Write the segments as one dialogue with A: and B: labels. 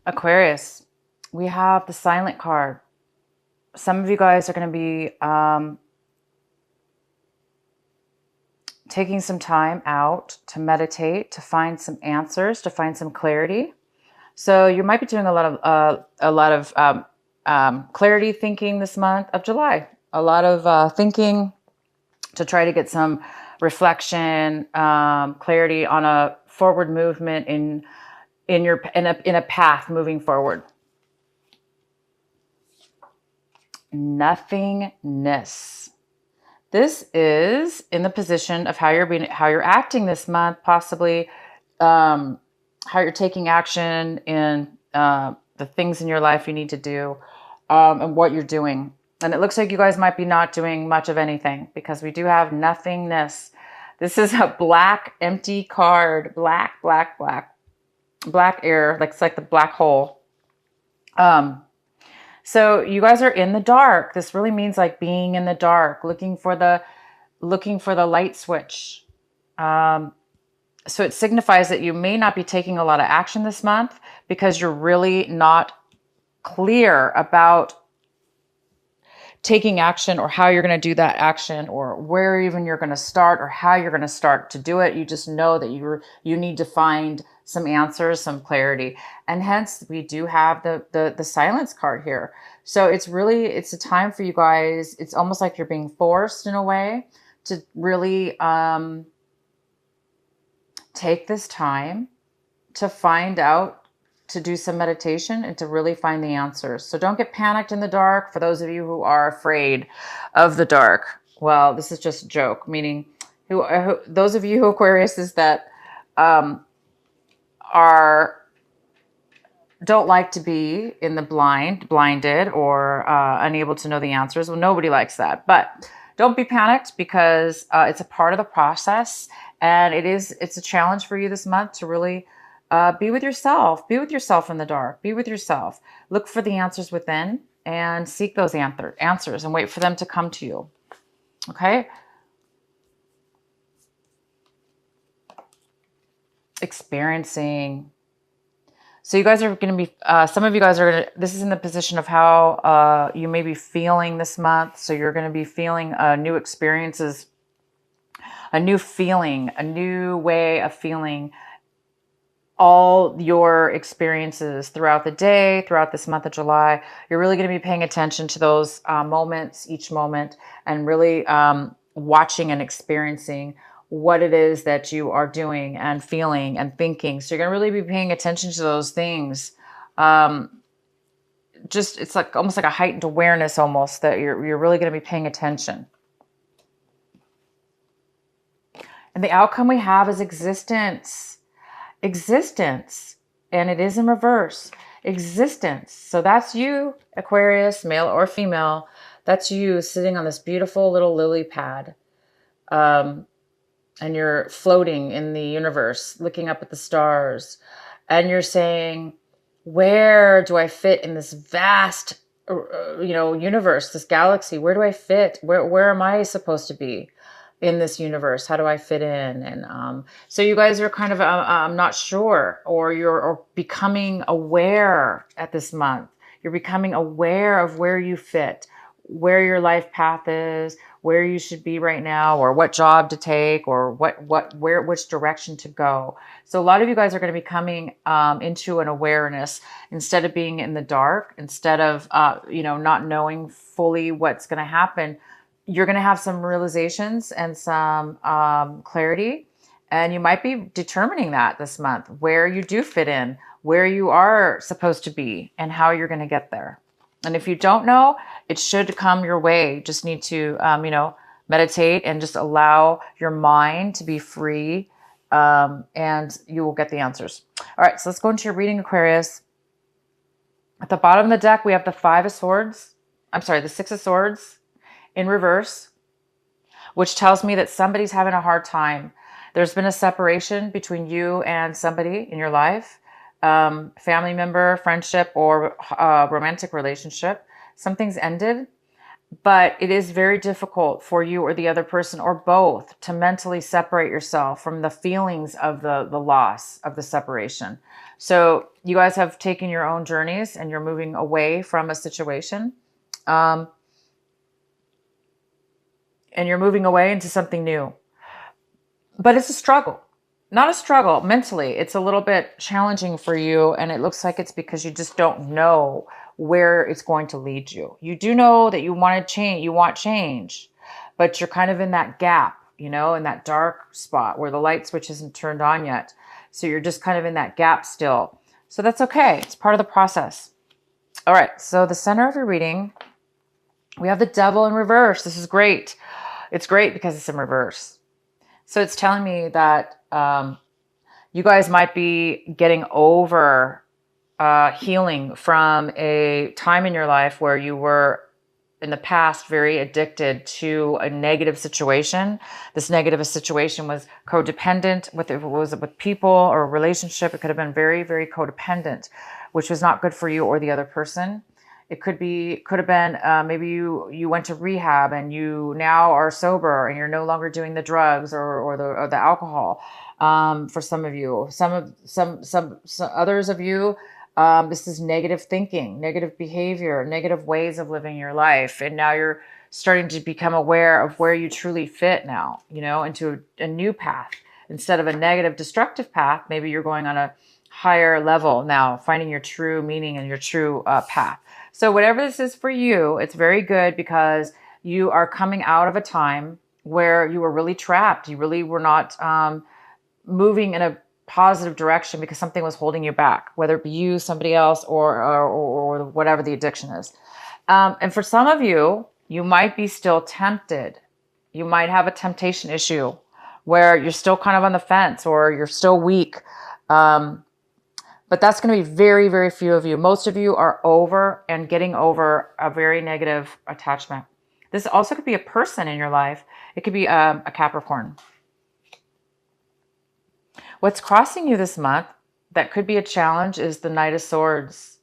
A: Aquarius, we have the silent card. Some of you guys are going to be taking some time out to meditate, to find some answers, to find some clarity. So you might be doing a lot of clarity thinking this month of July. A lot of thinking to try to get some reflection, clarity on a forward movement in a path moving forward. Nothingness. This is in the position of how you're acting this month, possibly how you're taking action in the things in your life you need to do, and what you're doing. And it looks like you guys might be not doing much of anything because we do have nothingness. This is a black, empty card. Black, black, black. Black air, like it's like the black hole. So you guys are in the dark. This really means like being in the dark, looking for the light switch. So it signifies that you may not be taking a lot of action this month because you're really not clear about taking action or how you're going to do that action or where even you're going to start or how you're going to start to do it. You just know that you need to find some answers, some clarity. And hence we do have the silence card here. So it's a time for you guys. It's almost like you're being forced in a way to really take this time to find out, to do some meditation and to really find the answers. So don't get panicked in the dark. For those of you who are afraid of the dark, well, this is just a joke, meaning those of you who Aquarius is that don't like to be in the blinded or unable to know the answers. Well, nobody likes that, but don't be panicked because it's a part of the process, and it's a challenge for you this month to really be with yourself. Be with yourself in the dark. Be with yourself. Look for the answers within and seek those answers and wait for them to come to you. Okay? Experiencing. So you guys are going to be, some of you guys are going to, this is in the position of how you may be feeling this month. So you're going to be feeling new experiences, a new feeling, a new way of feeling all your experiences throughout the day, throughout this month of July. You're really going to be paying attention to those moments, each moment, and really watching and experiencing what it is that you are doing and feeling and thinking. So you're going to really be paying attention to those things. It's like almost like a heightened awareness almost that you're really going to be paying attention. And the outcome we have is existence. Existence. And it is in reverse. Existence. So that's you, Aquarius, male or female. That's you sitting on this beautiful little lily pad. And you're floating in the universe, looking up at the stars. And you're saying, where do I fit in this vast, universe, this galaxy? Where do I fit? Where am I supposed to be in this universe? How do I fit in? And so you guys are kind of, I'm not sure, or you're becoming aware at this month. You're becoming aware of where you fit, where your life path is, where you should be right now, or what job to take, or which direction to go. So a lot of you guys are going to be coming into an awareness instead of being in the dark, instead of not knowing fully what's going to happen. You're going to have some realizations and some clarity, and you might be determining that this month, where you do fit in, where you are supposed to be, and how you're going to get there. And if you don't know, it should come your way. You just need to, meditate and just allow your mind to be free, and you will get the answers. All right, so let's go into your reading, Aquarius. At the bottom of the deck, we have the the Six of Swords in reverse, which tells me that somebody's having a hard time. There's been a separation between you and somebody in your life. Family member, friendship, or romantic relationship. Something's ended, But it is very difficult for you or the other person or both to mentally separate yourself from the feelings of the loss of the separation. So you guys have taken your own journeys and you're moving away from a situation. Um, and you're moving away into something new. But it's a struggle. Not a struggle mentally. It's a little bit challenging for you. And it looks like it's because you just don't know where it's going to lead you. You do know that you want to change, you want change, but you're kind of in that gap, you know, in that dark spot where the light switch isn't turned on yet. So you're just kind of in that gap still. So that's okay. It's part of the process. All right. So the center of your reading, we have the devil in reverse. This is great. It's great because it's in reverse. So it's telling me that you guys might be getting over healing from a time in your life where you were in the past very addicted to a negative situation. This negative situation was codependent with, if it was with people or a relationship, it could have been very, very codependent, which was not good for you or the other person. It could have been maybe you went to rehab and you now are sober and you're no longer doing the drugs or the alcohol. For some of you, some others of you, this is negative thinking, negative behavior, negative ways of living your life, and now you're starting to become aware of where you truly fit now. You know, into a new path instead of a negative, destructive path. Maybe you're going on a higher level now, finding your true meaning and your true path. So whatever this is for you, it's very good because you are coming out of a time where you were really trapped. You really were not moving in a positive direction because something was holding you back, whether it be you, somebody else, or whatever the addiction is. And for some of you, you might be still tempted. You might have a temptation issue where you're still kind of on the fence or you're still weak. But that's going to be very, very few of you. Most of you are over and getting over a very negative attachment. This also could be a person in your life. It could be a Capricorn. What's crossing you this month that could be a challenge is the Knight of Swords.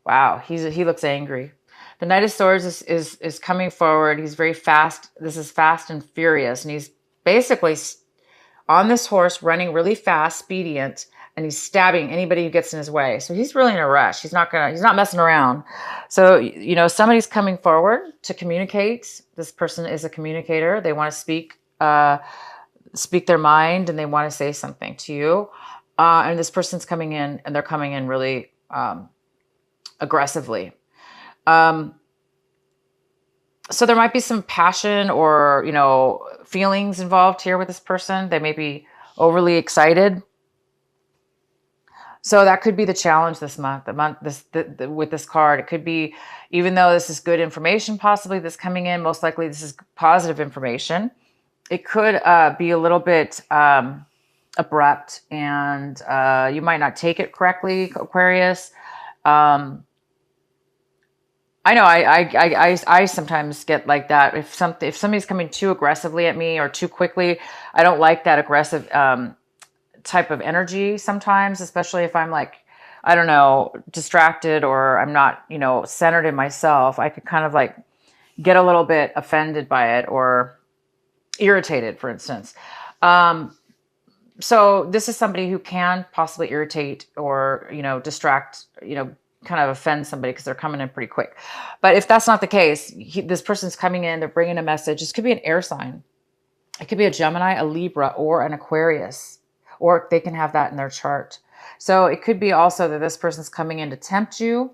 A: Wow, he looks angry. The Knight of Swords is coming forward. He's very fast. This is fast and furious. And he's basically on this horse running really fast, expedient, and he's stabbing anybody who gets in his way. So he's really in a rush. He's not messing around. So, you know, somebody's coming forward to communicate. This person is a communicator. They want to speak their mind and they want to say something to you. And this person's coming in and they're coming in really aggressively. So there might be some passion or, you know, feelings involved here with this person. They may be overly excited. So that could be the challenge this month. With this card, it could be, even though this is good information, possibly that's coming in, most likely this is positive information. It could be a little bit abrupt, and you might not take it correctly, Aquarius. I know I sometimes get like that. If somebody's coming too aggressively at me or too quickly, I don't like that aggressive type of energy sometimes, especially if I'm like, I don't know, distracted or I'm not, you know, centered in myself. I could kind of like get a little bit offended by it or irritated, for instance. So this is somebody who can possibly irritate or, you know, distract, you know, kind of offend somebody because they're coming in pretty quick. But if that's not the case, this person's coming in, they're bringing a message. This could be an air sign. It could be a Gemini, a Libra, or an Aquarius, or they can have that in their chart. So it could be also that this person's coming in to tempt you.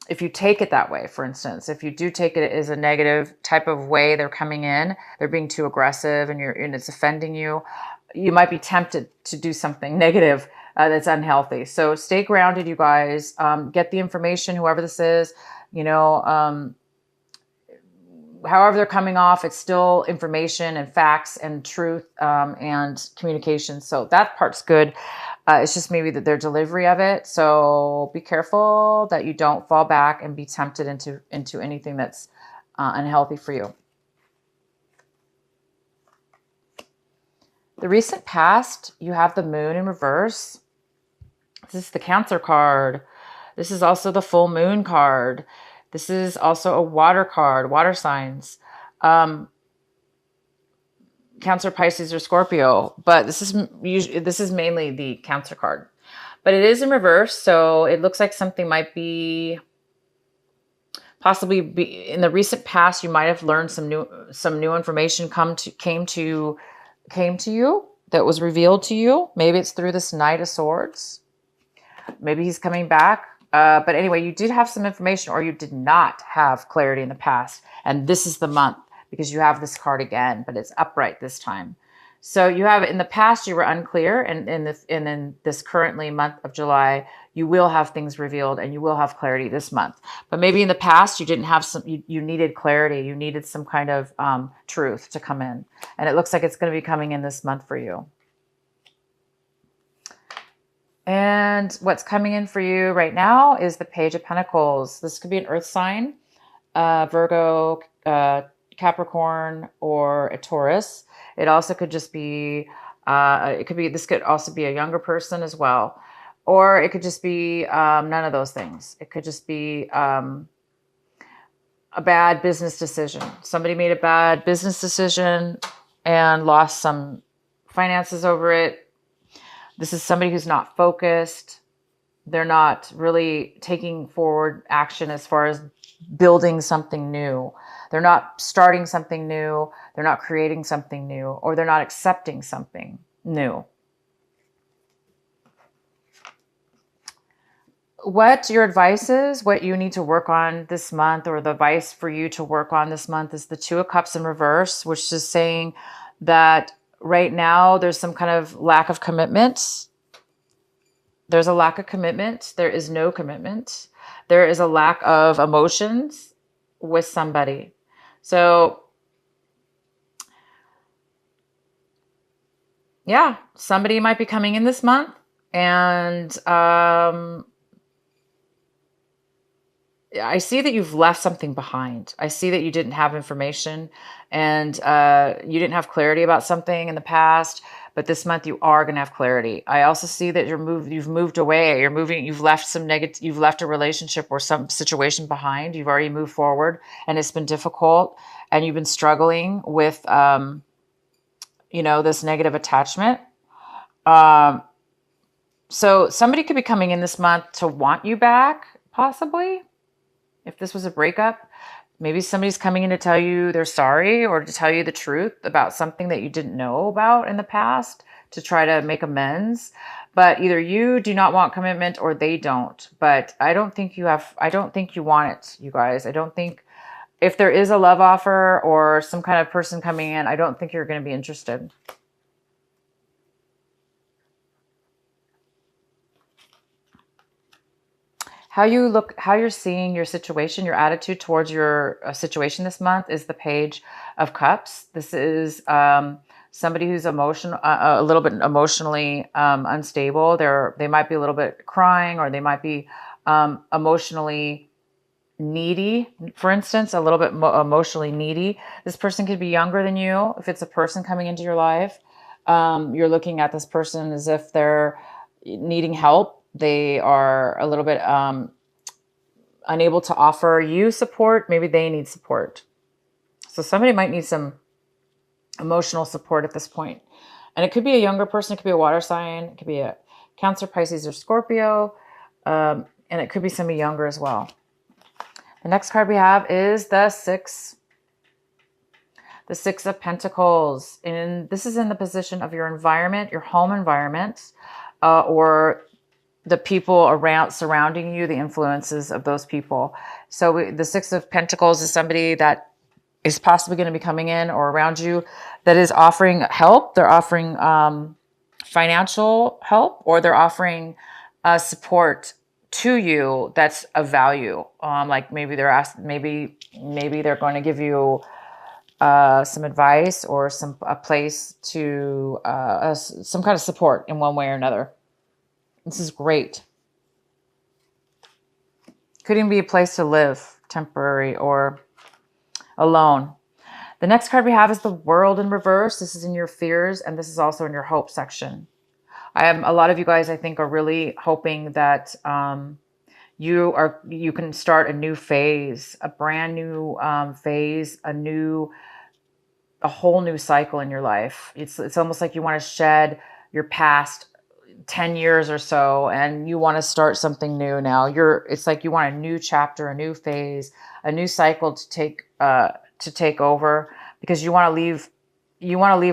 A: If you take it that way, for instance, if you do take it as a negative type of way, they're coming in, they're being too aggressive and it's offending you, you might be tempted to do something negative that's unhealthy. So stay grounded, you guys. Get the information, whoever this is, you know, however they're coming off, it's still information and facts and truth and communication. So that part's good. It's just maybe that their delivery of it. So be careful that you don't fall back and be tempted into anything that's unhealthy for you. The recent past, you have the moon in reverse. This is the Cancer card. This is also the full moon card. This is also a water card, water signs. Um, Cancer, Pisces, or Scorpio, but this is mainly the Cancer card. But it is in reverse, so it looks like something might be possibly be in the recent past. You might have learned some new information came to you that was revealed to you. Maybe it's through this Knight of Swords. Maybe he's coming back. But anyway, you did have some information, or you did not have clarity in the past, and this is the month, because you have this card again, but it's upright this time. So you have, in the past, you were unclear, and in this currently month of July, you will have things revealed and you will have clarity this month. But maybe in the past, you didn't have you needed clarity. You needed some kind of truth to come in. And it looks like it's going to be coming in this month for you. And what's coming in for you right now is the Page of Pentacles. This could be an earth sign, Virgo, Capricorn, or a Taurus. It also could just be, this could also be a younger person as well. Or it could just be none of those things. It could just be a bad business decision. Somebody made a bad business decision and lost some finances over it. This is somebody who's not focused. They're not really taking forward action as far as building something new. They're not starting something new. They're not creating something new, or they're not accepting something new. What your advice is, what you need to work on this month, or the advice for you to work on this month, is the Two of Cups in reverse, which is saying that right now there's some kind of lack of commitment. There's a lack of commitment. There is no commitment. There is a lack of emotions with somebody. So yeah, somebody might be coming in this month, and I see that you've left something behind. I see that you didn't have information, and you didn't have clarity about something in the past, but this month you are going to have clarity. I also see that you've moved away. You've left you've left a relationship or some situation behind. You've already moved forward, and it's been difficult, and you've been struggling with, this negative attachment. So somebody could be coming in this month to want you back, possibly. If this was a breakup, maybe somebody's coming in to tell you they're sorry, or to tell you the truth about something that you didn't know about in the past, to try to make amends. But either you do not want commitment, or they don't. But I don't think you want it, you guys. I don't think, if there is a love offer or some kind of person coming in, I don't think you're going to be interested. How you're seeing your situation, your attitude towards your situation this month, is the Page of Cups. This is somebody who's a little bit emotionally unstable. They might be a little bit crying, or they might be emotionally needy, for instance, a little bit emotionally needy. This person could be younger than you. If it's a person coming into your life, you're looking at this person as if they're needing help. They are a little bit unable to offer you support. Maybe they need support. So somebody might need some emotional support at this point. And it could be a younger person. It could be a water sign. It could be a Cancer, Pisces, or Scorpio. And it could be somebody younger as well. The next card we have is the Six of Pentacles. And this is in the position of your environment, your home environment, or the people surrounding you, the influences of those people. So the Six of Pentacles is somebody that is possibly going to be coming in or around you that is offering help. They're offering financial help, or they're offering support to you that's of value. Like maybe maybe they're going to give you some advice, or a place to some kind of support in one way or another. This is great. Could even be a place to live, temporary or alone. The next card we have is the World in reverse. This is in your fears, and this is also in your hope section. A lot of you guys, I think, are really hoping that You can start a new phase, a brand new phase, a whole new cycle in your life. It's almost like you want to shed your past 10 years or so, and you want to start something new now. It's like you want a new chapter, a new phase, a new cycle to take over, because you want to leave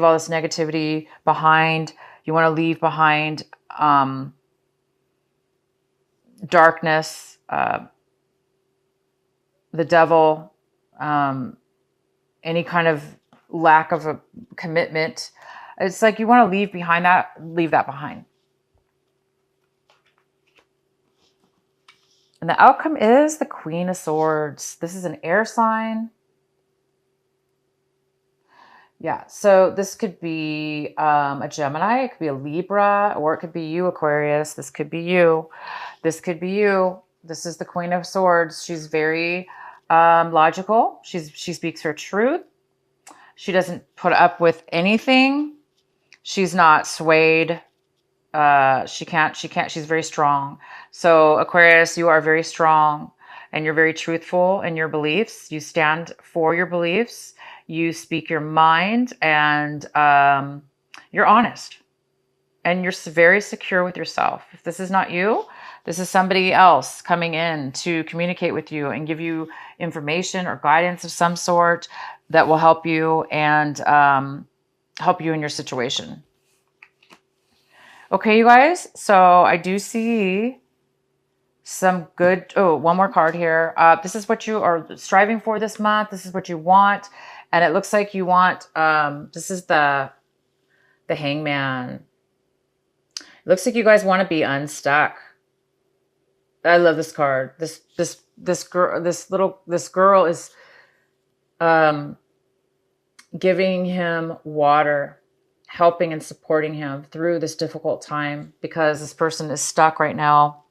A: all this negativity behind. You want to leave behind darkness, the devil, any kind of lack of a commitment. It's like you want to leave that behind. And the outcome is the Queen of Swords. This is an air sign. Yeah, so this could be a Gemini, it could be a Libra, or it could be you, Aquarius. This could be you. This could be you. This is the Queen of Swords. She's very logical. She speaks her truth. She doesn't put up with anything. She's not swayed. She can't, she's very strong. So Aquarius, you are very strong, and you're very truthful in your beliefs. You stand for your beliefs. You speak your mind, and you're honest, and you're very secure with yourself. If this is not you, this is somebody else coming in to communicate with you and give you information or guidance of some sort that will help you and help you in your situation. Okay, you guys, so I do see some good, one more card here. This is what you are striving for this month. This is what you want. And it looks like you want, this is the Hangman. It looks like you guys want to be unstuck. I love this card. This girl is giving him water, helping and supporting him through this difficult time, because this person is stuck right now.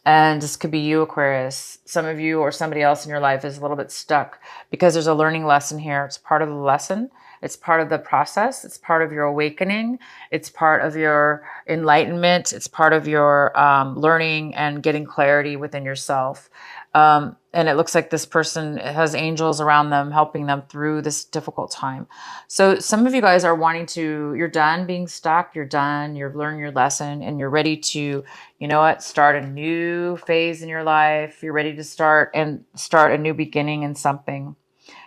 A: And this could be you, Aquarius. Some of you or somebody else in your life is a little bit stuck, because there's a learning lesson here. It's part of the lesson. It's part of the process. It's part of your awakening. It's part of your enlightenment. It's part of your learning and getting clarity within yourself. And it looks like this person has angels around them, helping them through this difficult time. So some of you guys are you're done being stuck. You're done. You've learned your lesson, and you're ready to, start a new phase in your life. You're ready to start a new beginning in something.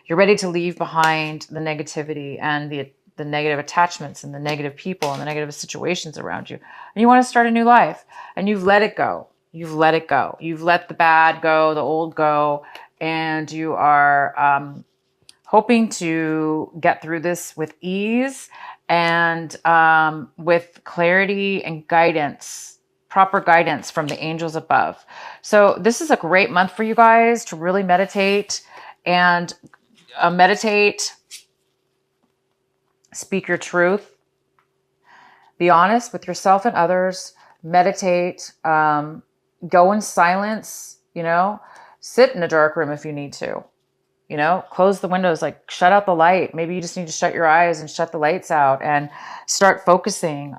A: You're ready to leave behind the negativity and the negative attachments and the negative people and the negative situations around you. And you want to start a new life, and you've let it go. You've let it go. You've let the bad go, the old go, and you are hoping to get through this with ease and with clarity and guidance, proper guidance from the angels above. So this is a great month for you guys to really meditate and speak your truth, be honest with yourself and others, meditate, go in silence, sit in a dark room if you need to, close the windows, like shut out the light. Maybe you just need to shut your eyes and shut the lights out and start focusing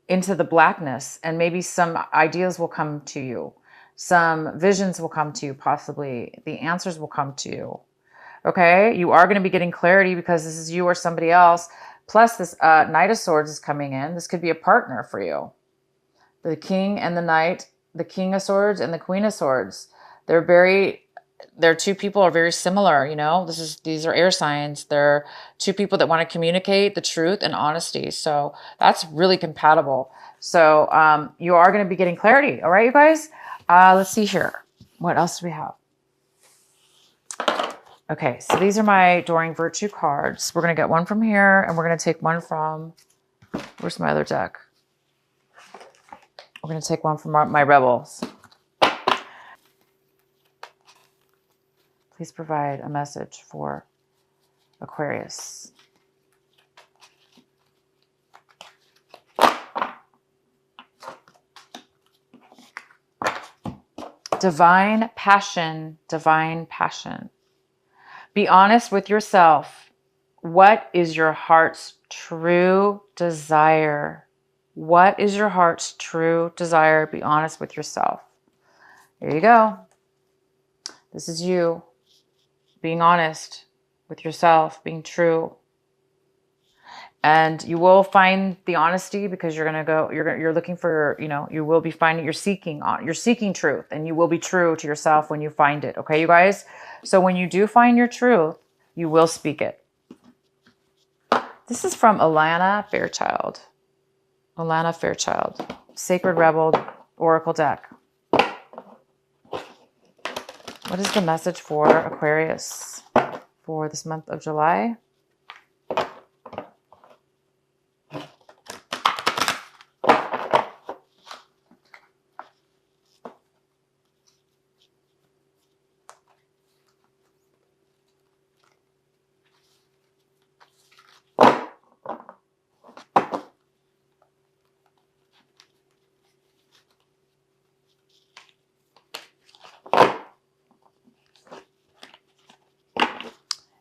A: into the blackness, and maybe some ideas will come to you. Some visions will come to you, possibly. The answers will come to you. Okay? You are going to be getting clarity, because this is you or somebody else. Plus, this Knight of Swords is coming in. This could be a partner for you. The King and the Knight, the King of Swords and the Queen of Swords. Their two people are very similar, These are air signs. They're two people that want to communicate the truth and honesty. So that's really compatible. So you are going to be getting clarity. All right, you guys? Let's see here. What else do we have? Okay, so these are my Adoring Virtue cards. We're going to get one from here, and we're going to take one from, where's my other deck? We're going to take one from my Rebels. Please provide a message for Aquarius. Divine passion, divine passion. Be honest with yourself. What is your heart's true desire? What is your heart's true desire? Be honest with yourself. There you go. This is you being honest with yourself, being true. And you will find the honesty because you're looking for, you will be finding, you're seeking truth, and you will be true to yourself when you find it. Okay, you guys? So when you do find your truth, you will speak it. This is from Alana Fairchild. Alana Fairchild, Sacred Rebel Oracle deck. What is the message for Aquarius for this month of July?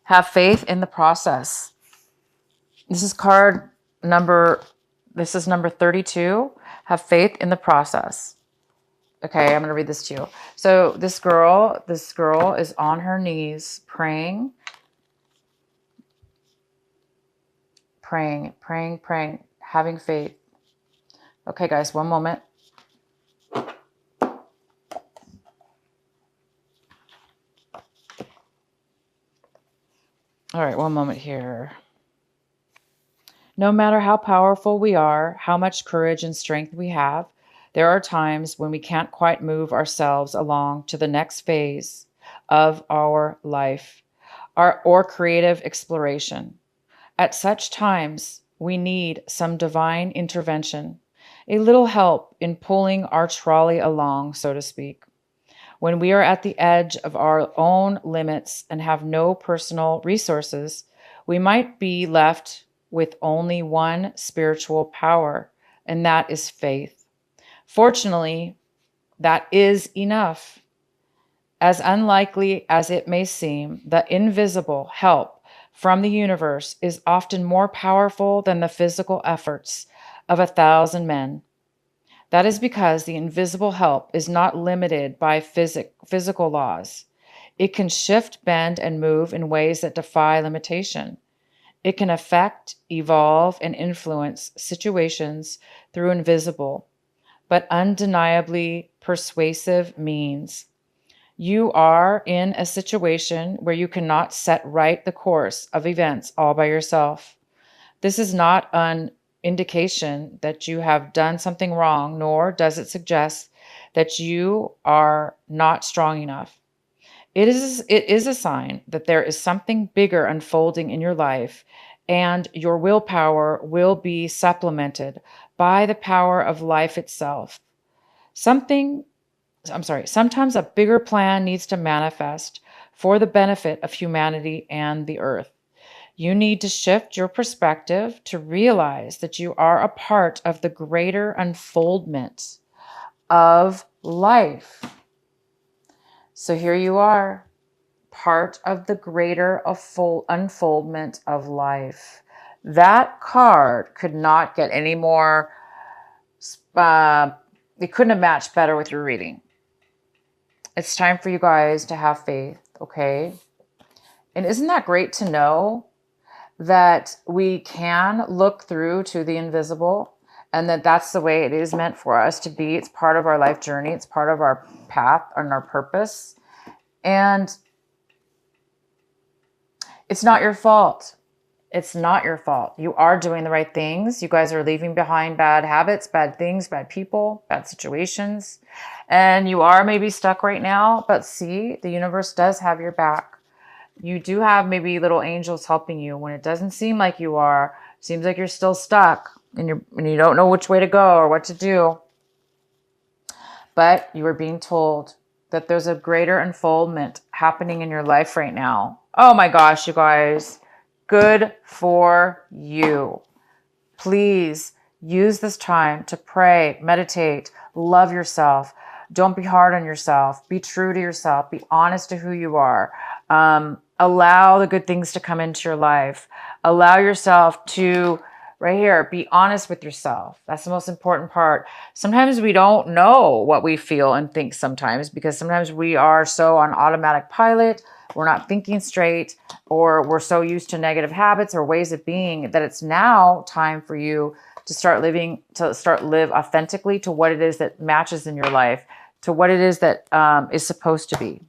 A: Have faith in the process. This is number 32. Have faith in the process. Okay, I'm going to read this to you. So this girl is on her knees praying, having faith. Okay, guys, one moment. All right, one moment here. No matter how powerful we are, how much courage and strength we have, there are times when we can't quite move ourselves along to the next phase of our life, or creative exploration. At such times, we need some divine intervention, a little help in pulling our trolley along, so to speak. When we are at the edge of our own limits and have no personal resources, we might be left with only one spiritual power, and that is faith. Fortunately, that is enough. As unlikely as it may seem, the invisible help from the universe is often more powerful than the physical efforts of 1,000 men. That is because the invisible help is not limited by physical laws. It can shift, bend, and move in ways that defy limitation. It can affect, evolve, and influence situations through invisible, but undeniably persuasive means. You are in a situation where you cannot set right the course of events all by yourself. This is not an indication that you have done something wrong, nor does it suggest that you are not strong enough. It is a sign that there is something bigger unfolding in your life, and your willpower will be supplemented by the power of life itself. Sometimes a bigger plan needs to manifest for the benefit of humanity and the earth. You need to shift your perspective to realize that you are a part of the greater unfoldment of life. So here you are, part of the greater unfoldment of life. That card could not get any more, it couldn't have matched better with your reading. It's time for you guys to have faith, okay? And isn't that great to know that we can look through to the invisible, and that's the way it is meant for us to be? It's part of our life journey. It's part of our path and our purpose. And it's not your fault. It's not your fault. You are doing the right things. You guys are leaving behind bad habits, bad things, bad people, bad situations. And you are maybe stuck right now, but see, the universe does have your back. You do have maybe little angels helping you when it doesn't seem like you are. It seems like you're still stuck and you don't know which way to go or what to do. But you are being told that there's a greater unfoldment happening in your life right now. Oh my gosh, you guys. Good for you. Please use this time to pray, meditate, love yourself. Don't be hard on yourself. Be true to yourself. Be honest to who you are. Allow the good things to come into your life. Allow yourself to right here, be honest with yourself. That's the most important part. Sometimes we don't know what we feel and think sometimes, because sometimes we are so on automatic pilot, we're not thinking straight, or we're so used to negative habits or ways of being that it's now time for you to start live authentically to what it is that matches in your life, to what it is that is supposed to be.